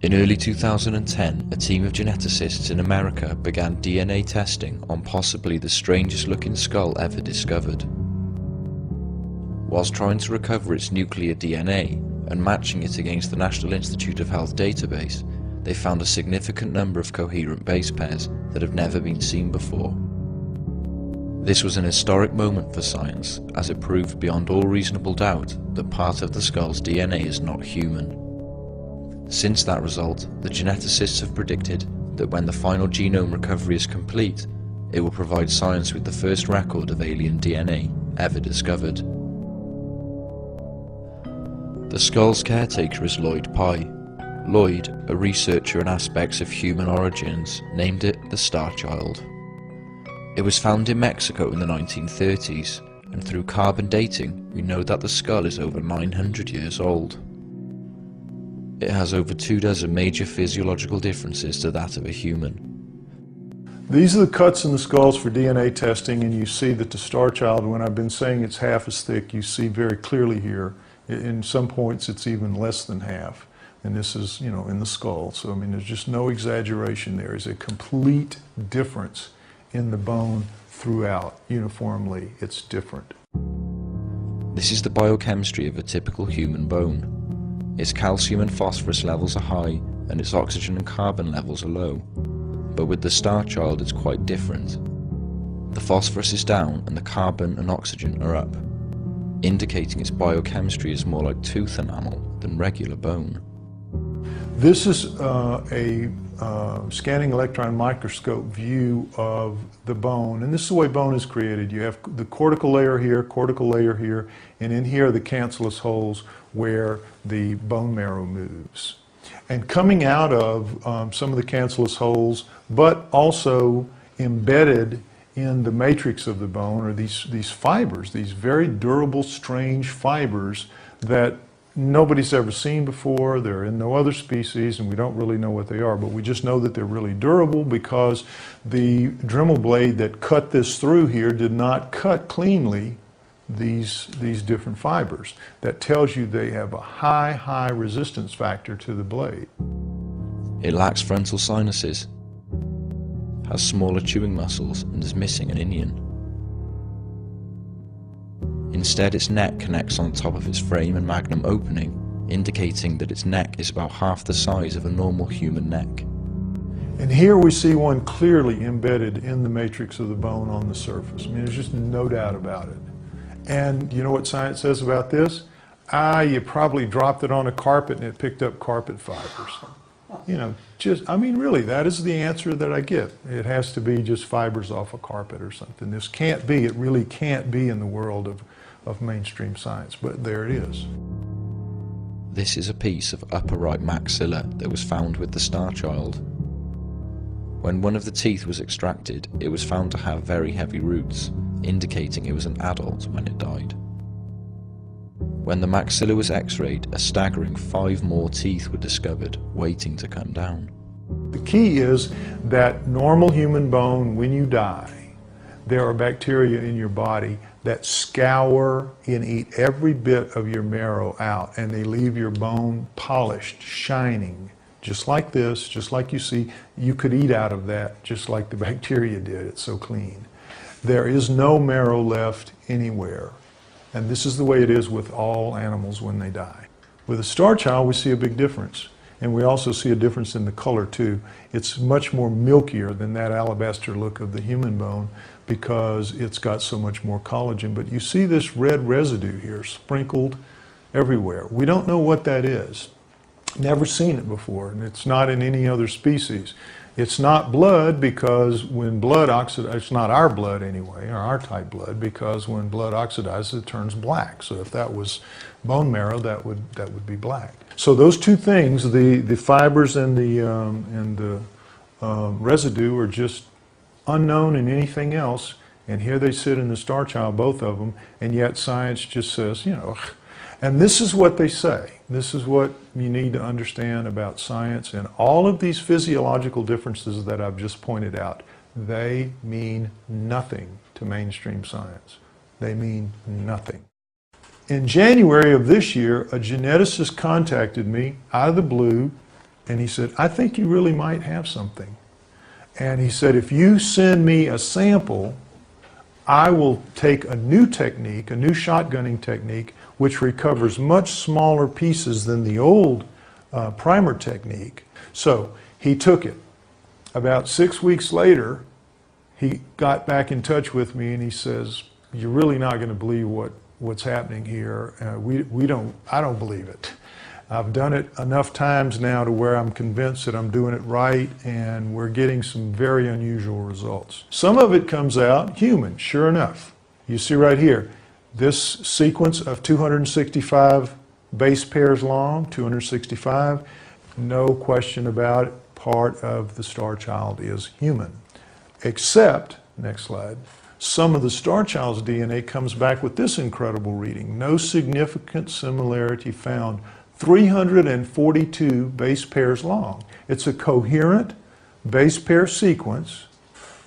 In early 2010, a team of geneticists in America began DNA testing on possibly the strangest looking skull ever discovered. Whilst trying to recover its nuclear DNA and matching it against the National Institute of Health database, they found a significant number of coherent base pairs that have never been seen before. This was an historic moment for science, as it proved beyond all reasonable doubt that part of the skull's DNA is not human. Since that result, the geneticists have predicted that when the final genome recovery is complete, it will provide science with the first record of alien DNA ever discovered. The skull's caretaker is Lloyd Pye. Lloyd, a researcher in aspects of human origins, named it the Starchild. It was found in Mexico in the 1930s, and through carbon dating, we know that the skull is over 900 years old. It has over 24 major physiological differences to that of a human. These are the cuts in the skulls for DNA testing, and you see that the Starchild, when I've been saying it's half as thick, you see very clearly here. In some points it's even less than half. And this is, in the skull. So, there's just no exaggeration there. There's a complete difference in the bone throughout. Uniformly, it's different. This is the biochemistry of a typical human bone. Its calcium and phosphorus levels are high, and its oxygen and carbon levels are low. But with the Starchild, it's quite different. The phosphorus is down, and the carbon and oxygen are up, indicating its biochemistry is more like tooth enamel than regular bone. This is a scanning electron microscope view of the bone, and this is the way bone is created. You have the cortical layer here, and in here are the cancellous holes where the bone marrow moves. And coming out of some of the cancellous holes, but also embedded in the matrix of the bone, are these fibers, these very durable, strange fibers that nobody's ever seen before. They're in no other species, and we don't really know what they are, but we just know that they're really durable because the Dremel blade that cut this through here did not cut cleanly these different fibers. That tells you they have a high resistance factor to the blade. It lacks frontal sinuses, has smaller chewing muscles, and is missing an inion. Instead, its neck connects on top of its frame and magnum opening, indicating that its neck is about half the size of a normal human neck. And here we see one clearly embedded in the matrix of the bone on the surface. there's just no doubt about it. And you know what science says about this? You probably dropped it on a carpet and it picked up carpet fibers. Really, that is the answer that I get. It has to be just fibers off a carpet or something. This can't be, it really can't be in the world of mainstream science, but there it is. This is a piece of upper right maxilla that was found with the Starchild. When one of the teeth was extracted, it was found to have very heavy roots, indicating it was an adult when it died. When the maxilla was x-rayed, a staggering 5 more teeth were discovered, waiting to come down. The key is that normal human bone, when you die, there are bacteria in your body that scour and eat every bit of your marrow out, and they leave your bone polished, shining, just like this, just like you see. You could eat out of that, just like the bacteria did. It's so clean. There is no marrow left anywhere. And this is the way it is with all animals when they die. With a Starchild, we see a big difference. And we also see a difference in the color too. It's much more milkier than that alabaster look of the human bone because it's got so much more collagen. But you see this red residue here sprinkled everywhere. We don't know what that is. Never seen it before, and it's not in any other species. It's not blood because when blood oxidizes, it's not our blood anyway, or our type blood, because when blood oxidizes it turns black. So if that was bone marrow, that would be black. So those two things, the fibers and the residue, are just unknown in anything else. And here they sit in the Starchild, both of them, and yet science just says, And this is what they say. This is what you need to understand about science. And all of these physiological differences that I've just pointed out, they mean nothing to mainstream science. They mean nothing. In January of this year, a geneticist contacted me out of the blue And he said, I think you really might have something. And he said, if you send me a sample, I will take a new technique, a new shotgunning technique, which recovers much smaller pieces than the old primer technique. So he took it. About 6 weeks later, he got back in touch with me and he says, you're really not going to believe what's happening here. I don't believe it. I've done it enough times now to where I'm convinced that I'm doing it right, and we're getting some very unusual results. Some of it comes out human, sure enough. You see right here, this sequence of 265 base pairs long, 265, no question about it, part of the Starchild is human. Except, next slide, some of the Starchild's DNA comes back with this incredible reading. No significant similarity found. 342 base pairs long. It's a coherent base pair sequence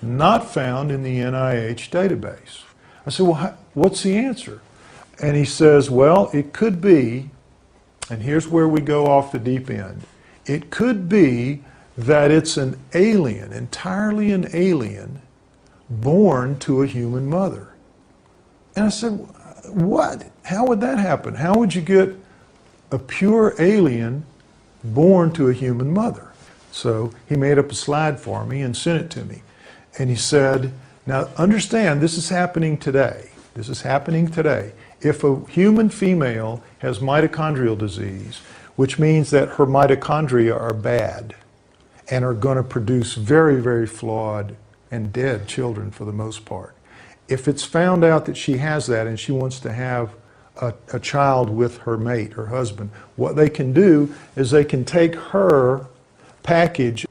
not found in the NIH database. I said, well, what's the answer? And he says, well, it could be, and here's where we go off the deep end, it could be that it's an alien, entirely an alien, born to a human mother. And I said, what? How would that happen? How would you get a pure alien born to a human mother? So he made up a slide for me and sent it to me. And he said, now understand, this is happening today. This is happening today. If a human female has mitochondrial disease, which means that her mitochondria are bad and are going to produce very, very flawed and dead children for the most part. If it's found out that she has that and she wants to have a child with her mate, her husband, what they can do is they can take her package,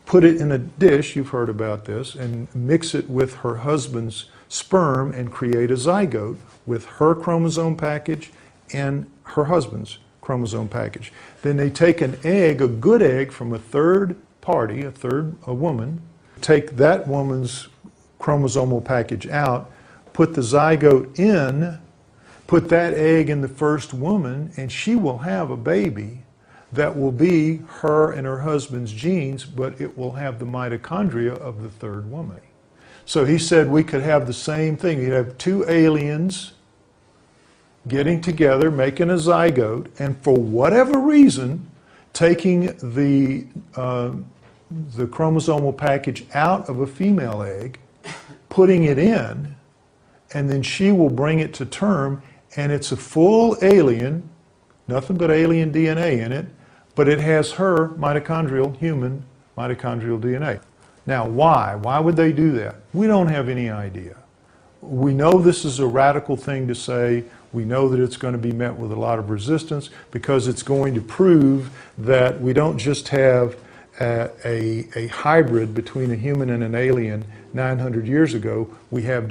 put it in a dish, you've heard about this, and mix it with her husband's sperm and create a zygote with her chromosome package and her husband's chromosome package. Then they take an egg, a good egg from a third party, a woman, take that woman's chromosomal package out, put the zygote in, put that egg in the first woman, and she will have a baby that will be her and her husband's genes, but it will have the mitochondria of the third woman. So he said we could have the same thing. You'd have two aliens getting together, making a zygote, and for whatever reason, taking the chromosomal package out of a female egg, putting it in, and then she will bring it to term, and it's a full alien, nothing but alien DNA in it, but it has her human mitochondrial DNA. Now, why? Why would they do that? We don't have any idea. We know this is a radical thing to say. We know that it's going to be met with a lot of resistance because it's going to prove that we don't just have a hybrid between a human and an alien 900 years ago. We have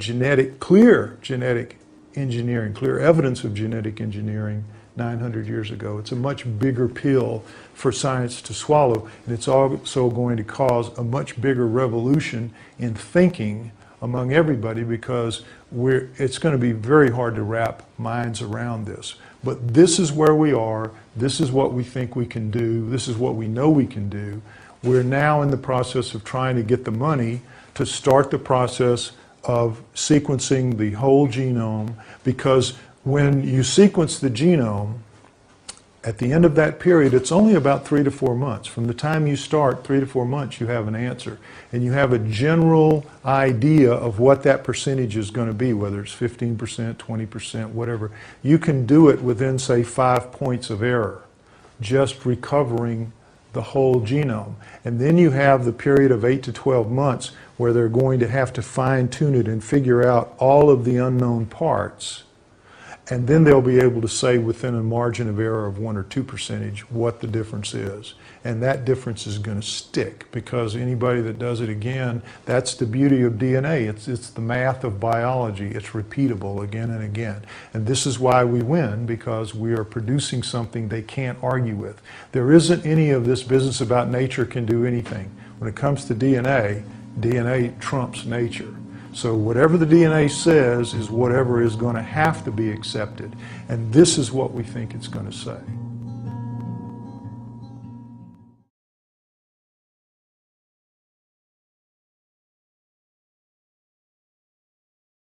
clear genetic engineering, clear evidence of genetic engineering 900 years ago. It's a much bigger pill for science to swallow, and it's also going to cause a much bigger revolution in thinking among everybody because it's going to be very hard to wrap minds around this. But this is where we are. This is what we think we can do. This is what we know we can do. We're now in the process of trying to get the money to start the process of sequencing the whole genome, because when you sequence the genome, at the end of that period, it's only about 3 to 4 months. From the time you start, 3 to 4 months, you have an answer. And you have a general idea of what that percentage is going to be, whether it's 15%, 20%, whatever. You can do it within, say, 5 points of error, just recovering the whole genome. And then you have the period of 8 to 12 months where they're going to have to fine-tune it and figure out all of the unknown parts. And then they'll be able to say within a margin of error of 1 or 2% what the difference is. And that difference is going to stick, because anybody that does it again, that's the beauty of DNA. It's the math of biology. It's repeatable again and again. And this is why we win, because we are producing something they can't argue with. There isn't any of this business about nature can do anything. When it comes to DNA, DNA trumps nature. So whatever the DNA says is whatever is going to have to be accepted. And this is what we think it's going to say.